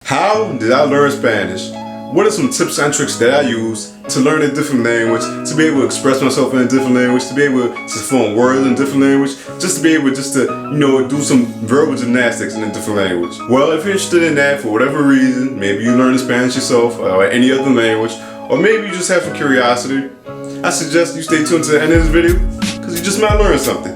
How did I learn Spanish? What are some tips and tricks that I use to learn a different language, to be able to express myself in a different language, to be able to form words in a different language, just to be able to do some verbal gymnastics in a different language? Well, if you're interested in that for whatever reason, maybe you learn Spanish yourself or any other language, or maybe you just have some curiosity, I suggest you stay tuned to the end of this video because you just might learn something.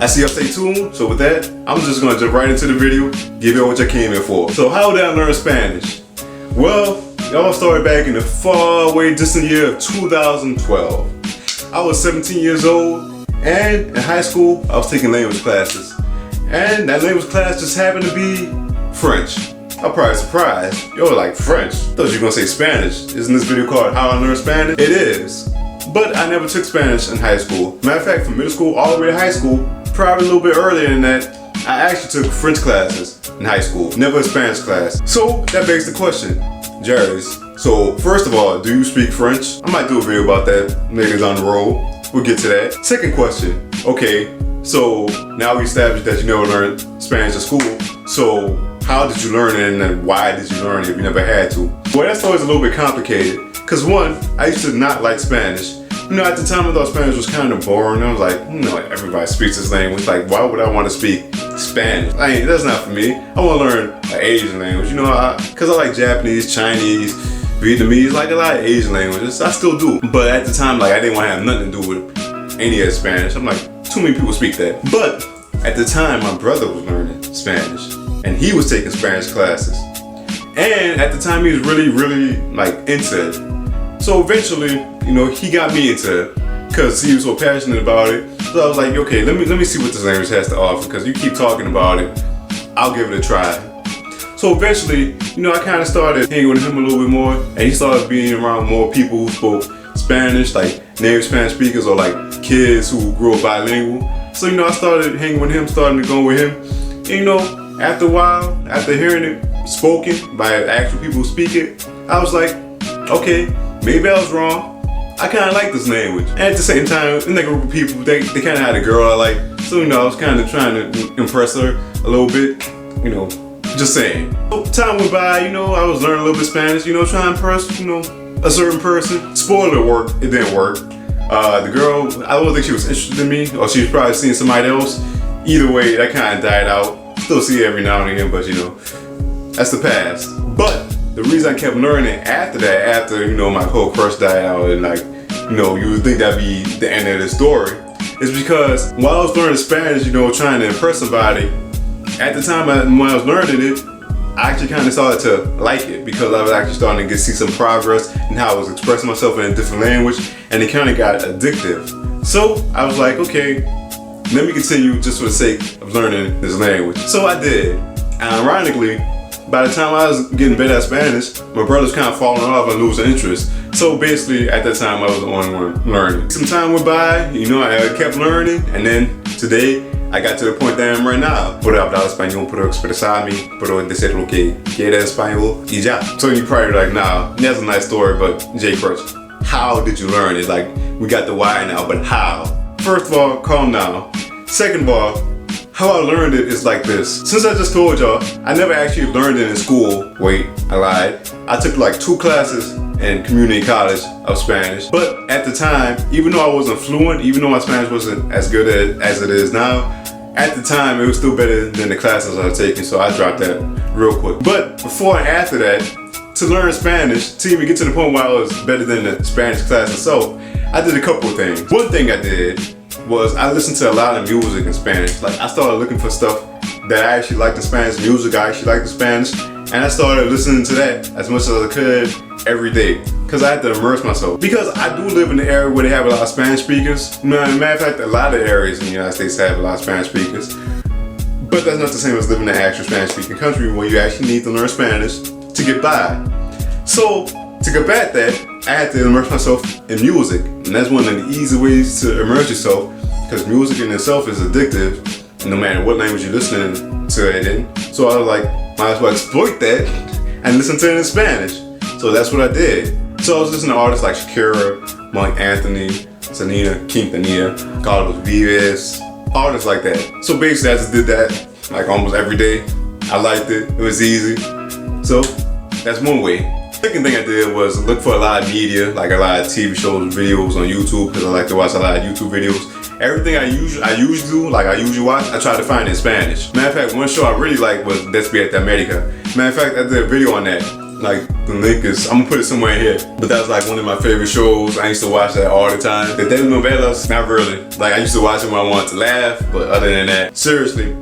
I see y'all stay tuned, so with that, I'm just gonna jump right into the video, give you what you came here for. So how did I learn Spanish? Well, it all started back in the far away distant year of 2012. I was 17 years old, and in high school, I was taking language classes. And that language class just happened to be French. I'm probably surprised. Yo, like French? I thought you were gonna say Spanish. Isn't this video called How I Learned Spanish? It is. But I never took Spanish in high school. Matter of fact, from middle school all the way to high school, probably a little bit earlier than that, I actually took French classes in high school, never a Spanish class. So that begs the question, Jerry's. So first of all, do you speak French? I might do a video about that later down the road. We'll get to that. Second question, okay, so now we established that you never learned Spanish at school. So how did you learn it and why did you learn it if you never had to? Well, that's always a little bit complicated. Cause one, I used to not like Spanish. You know, at the time I thought Spanish was kind of boring. I was like, everybody speaks this language. Like, why would I want to speak Spanish? That's not for me. I want to learn an Asian language, cause I like Japanese, Chinese, Vietnamese, like a lot of Asian languages. I still do. But at the time, I didn't want to have nothing to do with any of the Spanish. I'm like, too many people speak that. But at the time, my brother was learning Spanish and he was taking Spanish classes. And at the time, he was really, really into it. So eventually, he got me into it because he was so passionate about it. So I was like, okay, let me see what this language has to offer because you keep talking about it. I'll give it a try. So eventually, I kind of started hanging with him a little bit more, and he started being around more people who spoke Spanish, like native Spanish speakers or like kids who grew up bilingual. So I started hanging with him, starting to go with him. And, after a while, after hearing it spoken by actual people who speak it, I was like, okay, maybe I was wrong. I kind of like this language. And at the same time, in that group of people, they kind of had a girl I like. So, I was kind of trying to impress her a little bit, just saying. So, time went by, I was learning a little bit Spanish, trying to impress, a certain person. Spoiler work, it didn't work. The girl, I don't think she was interested in me, or she was probably seeing somebody else. Either way, that kind of died out. Still see it every now and again, but that's the past. But the reason I kept learning after that, after my whole crush died out, and you would think that'd be the end of the story, is because while I was learning Spanish, trying to impress somebody, at the time when I was learning it, I actually kind of started to like it because I was actually starting to see some progress in how I was expressing myself in a different language, and it kind of got addictive. So I was like, okay, let me continue just for the sake of learning this language. So I did. And ironically, by the time I was getting better at Spanish, my brother's kind of falling off and losing interest. So basically, at that time, I was the only one learning. Some time went by, I kept learning, and then today, I got to the point that I am right now. Puedo hablar español, puedo expresarme, puedo decir lo que quiera español, y ya. So you're probably like, nah, that's a nice story, but Jcrutch, how did you learn it? Like, we got the why now, but how? First of all, calm down. Second of all, how I learned it is like this. Since I just told y'all, I never actually learned it in school. Wait, I lied. I took 2 classes in community college of Spanish. But at the time, even though I wasn't fluent, even though my Spanish wasn't as good as it is now, at the time it was still better than the classes I was taking, so I dropped that real quick. But before and after that, to learn Spanish, to even get to the point where I was better than the Spanish class itself, I did a couple of things. One thing I did was I listened to a lot of music in Spanish. I started looking for stuff that I actually liked in Spanish, music I actually liked in Spanish, and I started listening to that as much as I could every day because I had to immerse myself. Because I do live in the area where they have a lot of Spanish speakers. Matter of fact, a lot of areas in the United States have a lot of Spanish speakers. But that's not the same as living in an actual Spanish speaking country where you actually need to learn Spanish to get by. So to combat that, I had to immerse myself in music, and that's one of the easy ways to immerse yourself because music in itself is addictive no matter what language you're listening to it in. So I was like, might as well exploit that and listen to it in Spanish. So that's what I did. So I was listening to artists like Jcrutch, Monk Anthony, Selena, Quintanilla, Carlos Vives, artists like that. So basically I just did that like almost every day. I liked it, it was easy. So that's one way. Second thing I did was look for a lot of media, like a lot of TV shows, videos on YouTube, because I like to watch a lot of YouTube videos. Everything I usually do, like I usually watch, I try to find in Spanish. Matter of fact, one show I really liked was Despierta America. Matter of fact, I did a video on that. Like the link is, I'm gonna put it somewhere in here. But that was like one of my favorite shows. I used to watch that all the time. The telenovelas, not really. Like I used to watch them when I wanted to laugh, but other than that, seriously,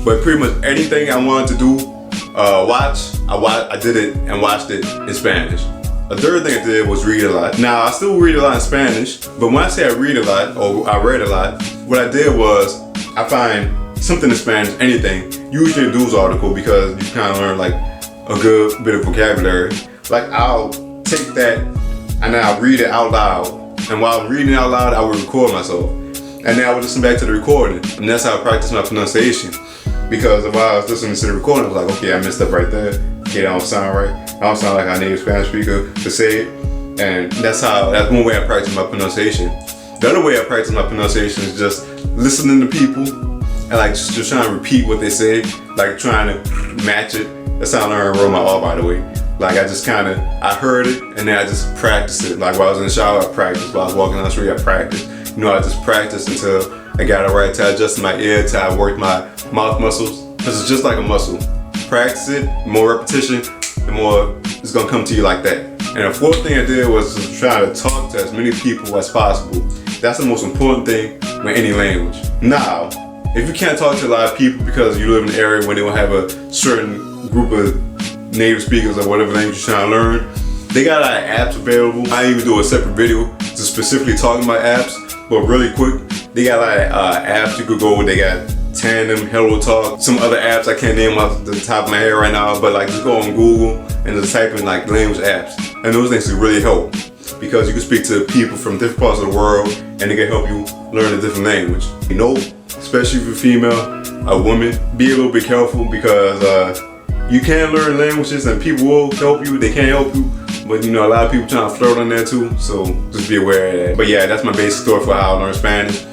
But pretty much anything I wanted to do, I did it and watched it in Spanish. A third thing I did was read a lot. Now, I still read a lot in Spanish, but when I say I read a lot, or I read a lot, what I did was, I find something in Spanish, anything, usually a news article, because you kind of learn like a good bit of vocabulary. Like I'll take that and then I'll read it out loud. And while I'm reading it out loud, I would record myself. And then I would listen back to the recording. And that's how I practice my pronunciation. Because while I was listening to the recording, I was like, okay, I messed up right there. Okay, that don't sound right. I don't sound like a native Spanish speaker to say it. And that's one way I practice my pronunciation. The other way I practice my pronunciation is just listening to people and like just trying to repeat what they say, like trying to match it. That's how I learned to roll my R, by the way. Like I heard it and then I just practiced it. Like while I was in the shower, I practiced. While I was walking down the street, I practiced. You know, I just practiced until I got it right, till I adjusted my ear, till I worked my mouth muscles. Because it's just like a muscle. Practice it, the more repetition, the more it's gonna come to you like that. And the fourth thing I did was just try to talk to as many people as possible. That's the most important thing with any language. Now, if you can't talk to a lot of people because you live in an area where they don't have a certain group of native speakers or whatever language you're trying to learn, they got a lot of apps available. I even do a separate video just specifically talking about apps, but really quick, they got a lot of apps you could go with. They got Tandem, Hello Talk, some other apps I can't name off the top of my head right now, but like just go on Google and just type in like language apps. And those things will really help because you can speak to people from different parts of the world and they can help you learn a different language. You know, especially if you're female, a woman, be a little bit careful because you can learn languages and people will help you, they can't help you. But you know, a lot of people trying to flirt on there too, so just be aware of that. But yeah, that's my basic story for how I learn Spanish.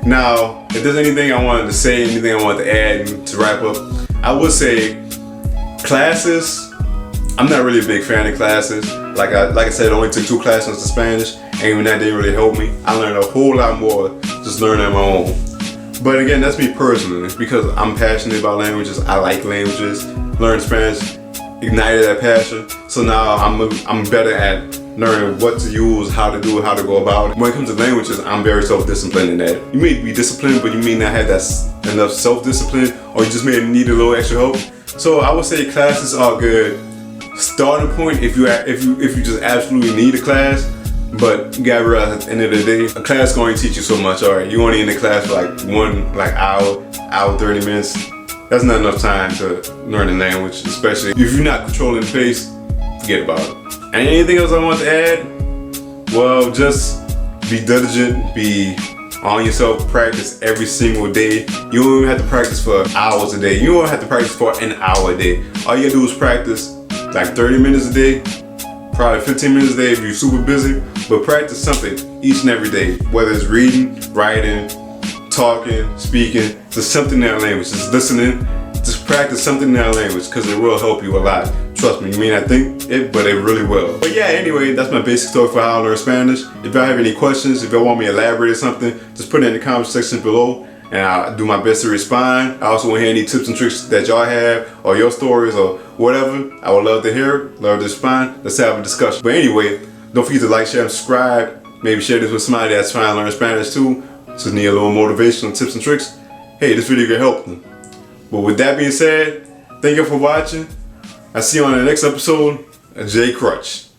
Now, if there's anything I wanted to say, anything I wanted to add to wrap up, I would say classes. I'm not really a big fan of classes. Like I said, I only took 2 classes to Spanish, and even that didn't really help me. I learned a whole lot more just learning on my own. But again, that's me personally, because I'm passionate about languages. I like languages. Learn Spanish ignited that passion. So now I'm better at learning what to use, how to do it, how to go about it. When it comes to languages, I'm very self-disciplined in that. You may be disciplined, but you may not have that enough self-discipline, or you just may need a little extra help. So I would say classes are good starting point if you just absolutely need a class. But you gotta realize at the end of the day, a class going to teach you so much. All right, you only in the class for like hour 30 minutes. That's not enough time to learn the language, especially if you're not controlling the pace. Forget about it. And anything else I want to add? Well, just be diligent, be on yourself, practice every single day. You don't even have to practice for hours a day. You don't have to practice for an hour a day. All you gotta do is practice like 30 minutes a day, probably 15 minutes a day if you're super busy, but practice something each and every day, whether it's reading, writing, talking, speaking, just something in that language, just listening. Just practice something in that language because it will help you a lot. Trust me, you may not think it, but it really will. But yeah, anyway, that's my basic story for how I learn Spanish. If y'all have any questions, if y'all want me to elaborate or something, just put it in the comment section below and I'll do my best to respond. I also want to hear any tips and tricks that y'all have or your stories or whatever. I would love to hear it, love to respond. Let's have a discussion. But anyway, don't forget to like, share, and subscribe. Maybe share this with somebody that's trying to learn Spanish too. Just need a little motivational tips and tricks. Hey, this video can help them. But with that being said, thank you for watching. I'll see you on the next episode of Jcrutch.